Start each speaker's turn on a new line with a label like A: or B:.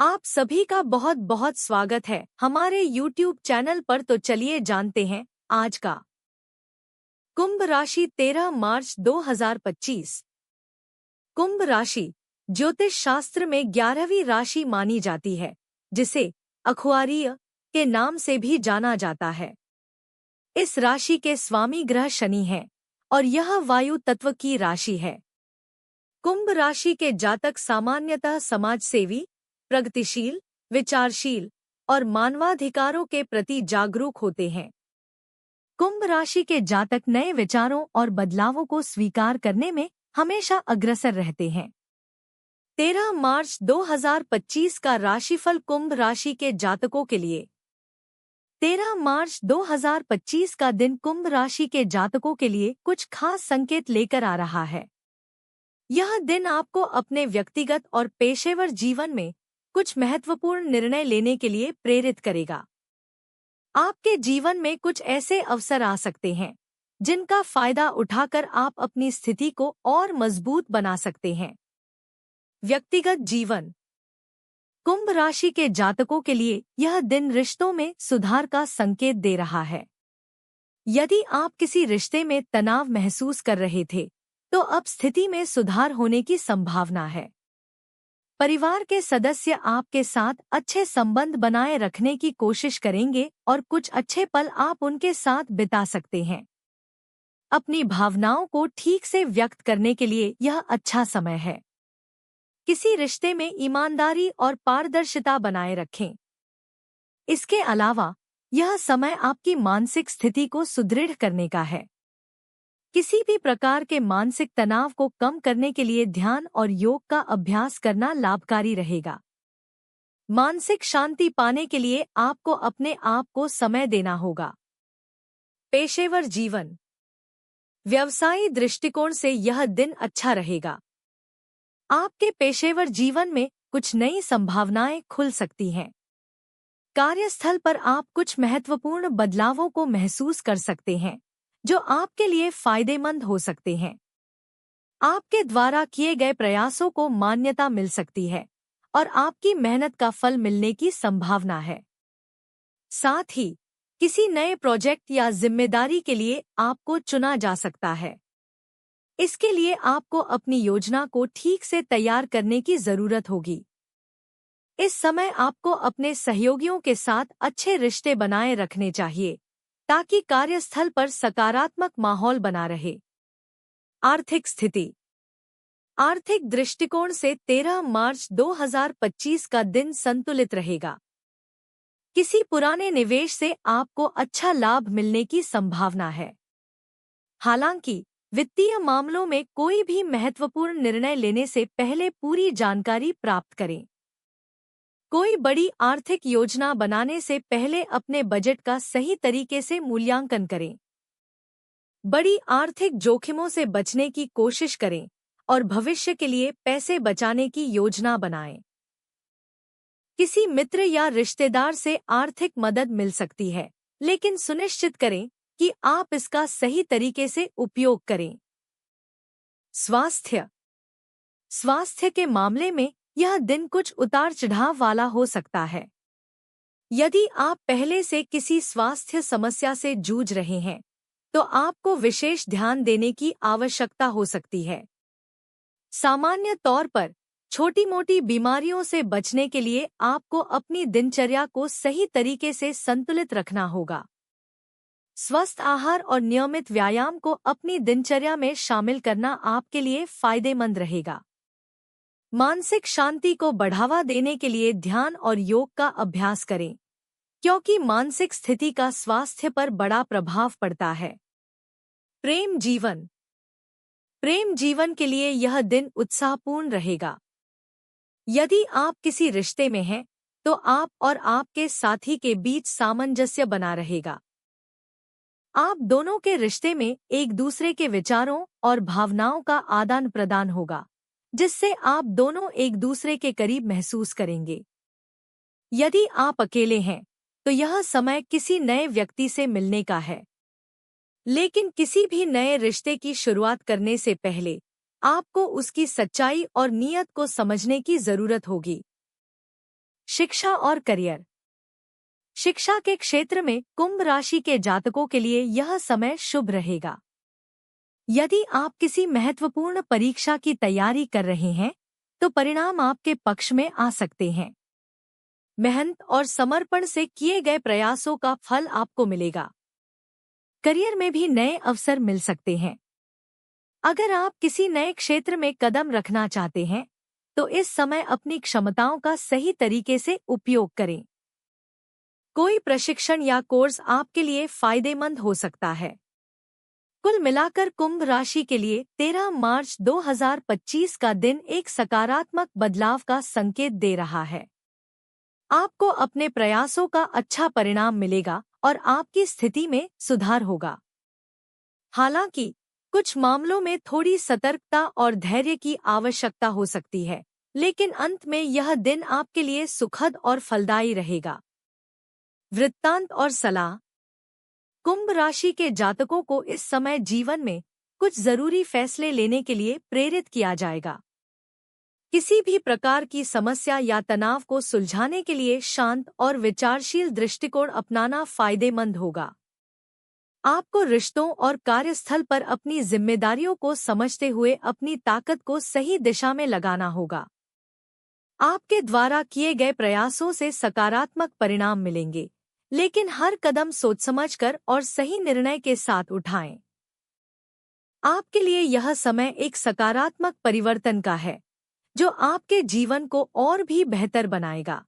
A: आप सभी का बहुत बहुत स्वागत है हमारे YouTube चैनल पर। तो चलिए जानते हैं आज का कुंभ राशि 13 मार्च 2025। कुंभ राशि ज्योतिष शास्त्र में 11वीं राशि मानी जाती है, जिसे अखुआरीय के नाम से भी जाना जाता है। इस राशि के स्वामी ग्रह शनि हैं और यह वायु तत्व की राशि है। कुंभ राशि के जातक सामान्यतः समाजसेवी, प्रगतिशील, विचारशील और मानवाधिकारों के प्रति जागरूक होते हैं। कुंभ राशि के जातक नए विचारों और बदलावों को स्वीकार करने में हमेशा अग्रसर रहते हैं। 13 मार्च 2025 का राशिफल कुंभ राशि के जातकों के लिए। 13 मार्च 2025 का दिन कुंभ राशि के जातकों के लिए कुछ खास संकेत लेकर आ रहा है। यह दिन आपको अपने व्यक्तिगत और पेशेवर जीवन में कुछ महत्वपूर्ण निर्णय लेने के लिए प्रेरित करेगा। आपके जीवन में कुछ ऐसे अवसर आ सकते हैं जिनका फायदा उठाकर आप अपनी स्थिति को और मजबूत बना सकते हैं। व्यक्तिगत जीवन। कुंभ राशि के जातकों के लिए यह दिन रिश्तों में सुधार का संकेत दे रहा है। यदि आप किसी रिश्ते में तनाव महसूस कर रहे थे, तो अब स्थिति में सुधार होने की संभावना है। परिवार के सदस्य आपके साथ अच्छे संबंध बनाए रखने की कोशिश करेंगे और कुछ अच्छे पल आप उनके साथ बिता सकते हैं। अपनी भावनाओं को ठीक से व्यक्त करने के लिए यह अच्छा समय है। किसी रिश्ते में ईमानदारी और पारदर्शिता बनाए रखें। इसके अलावा यह समय आपकी मानसिक स्थिति को सुदृढ़ करने का है। किसी भी प्रकार के मानसिक तनाव को कम करने के लिए ध्यान और योग का अभ्यास करना लाभकारी रहेगा। मानसिक शांति पाने के लिए आपको अपने आप को समय देना होगा। पेशेवर जीवन। व्यवसायी दृष्टिकोण से यह दिन अच्छा रहेगा। आपके पेशेवर जीवन में कुछ नई संभावनाएं खुल सकती हैं। कार्यस्थल पर आप कुछ महत्वपूर्ण बदलावों को महसूस कर सकते हैं, जो आपके लिए फायदेमंद हो सकते हैं। आपके द्वारा किए गए प्रयासों को मान्यता मिल सकती है और आपकी मेहनत का फल मिलने की संभावना है। साथ ही किसी नए प्रोजेक्ट या जिम्मेदारी के लिए आपको चुना जा सकता है। इसके लिए आपको अपनी योजना को ठीक से तैयार करने की जरूरत होगी। इस समय आपको अपने सहयोगियों के साथ अच्छे रिश्ते बनाए रखने चाहिए, ताकि कार्यस्थल पर सकारात्मक माहौल बना रहे। आर्थिक स्थिति। आर्थिक दृष्टिकोण से 13 मार्च 2025 का दिन संतुलित रहेगा। किसी पुराने निवेश से आपको अच्छा लाभ मिलने की संभावना है। हालांकि वित्तीय मामलों में कोई भी महत्वपूर्ण निर्णय लेने से पहले पूरी जानकारी प्राप्त करें। कोई बड़ी आर्थिक योजना बनाने से पहले अपने बजट का सही तरीके से मूल्यांकन करें। बड़ी आर्थिक जोखिमों से बचने की कोशिश करें और भविष्य के लिए पैसे बचाने की योजना बनाएं। किसी मित्र या रिश्तेदार से आर्थिक मदद मिल सकती है, लेकिन सुनिश्चित करें कि आप इसका सही तरीके से उपयोग करें। स्वास्थ्य। स्वास्थ्य के मामले में यह दिन कुछ उतार चढ़ाव वाला हो सकता है। यदि आप पहले से किसी स्वास्थ्य समस्या से जूझ रहे हैं, तो आपको विशेष ध्यान देने की आवश्यकता हो सकती है। सामान्य तौर पर छोटी-मोटी बीमारियों से बचने के लिए आपको अपनी दिनचर्या को सही तरीके से संतुलित रखना होगा। स्वस्थ आहार और नियमित व्यायाम को अपनी दिनचर्या में शामिल करना आपके लिए फायदेमंद रहेगा। मानसिक शांति को बढ़ावा देने के लिए ध्यान और योग का अभ्यास करें, क्योंकि मानसिक स्थिति का स्वास्थ्य पर बड़ा प्रभाव पड़ता है। प्रेम जीवन। प्रेम जीवन के लिए यह दिन उत्साहपूर्ण रहेगा। यदि आप किसी रिश्ते में हैं, तो आप और आपके साथी के बीच सामंजस्य बना रहेगा। आप दोनों के रिश्ते में एक दूसरे के विचारों और भावनाओं का आदान प्रदान होगा, जिससे आप दोनों एक दूसरे के करीब महसूस करेंगे। यदि आप अकेले हैं, तो यह समय किसी नए व्यक्ति से मिलने का है। लेकिन किसी भी नए रिश्ते की शुरुआत करने से पहले आपको उसकी सच्चाई और नीयत को समझने की जरूरत होगी। शिक्षा और करियर। शिक्षा के क्षेत्र में कुंभ राशि के जातकों के लिए यह समय शुभ रहेगा। यदि आप किसी महत्वपूर्ण परीक्षा की तैयारी कर रहे हैं, तो परिणाम आपके पक्ष में आ सकते हैं। मेहनत और समर्पण से किए गए प्रयासों का फल आपको मिलेगा। करियर में भी नए अवसर मिल सकते हैं। अगर आप किसी नए क्षेत्र में कदम रखना चाहते हैं, तो इस समय अपनी क्षमताओं का सही तरीके से उपयोग करें। कोई प्रशिक्षण या कोर्स आपके लिए फायदेमंद हो सकता है। कुल मिलाकर कुंभ राशि के लिए 13 मार्च 2025 का दिन एक सकारात्मक बदलाव का संकेत दे रहा है। आपको अपने प्रयासों का अच्छा परिणाम मिलेगा और आपकी स्थिति में सुधार होगा। हालांकि कुछ मामलों में थोड़ी सतर्कता और धैर्य की आवश्यकता हो सकती है, लेकिन अंत में यह दिन आपके लिए सुखद और फलदायी रहेगा। वृत्तांत और सलाह। कुंभ राशि के जातकों को इस समय जीवन में कुछ जरूरी फैसले लेने के लिए प्रेरित किया जाएगा। किसी भी प्रकार की समस्या या तनाव को सुलझाने के लिए शांत और विचारशील दृष्टिकोण अपनाना फायदेमंद होगा। आपको रिश्तों और कार्यस्थल पर अपनी जिम्मेदारियों को समझते हुए अपनी ताकत को सही दिशा में लगाना होगा। आपके द्वारा किए गए प्रयासों से सकारात्मक परिणाम मिलेंगे, लेकिन हर कदम सोच समझकर और सही निर्णय के साथ उठाएं। आपके लिए यह समय एक सकारात्मक परिवर्तन का है, जो आपके जीवन को और भी बेहतर बनाएगा।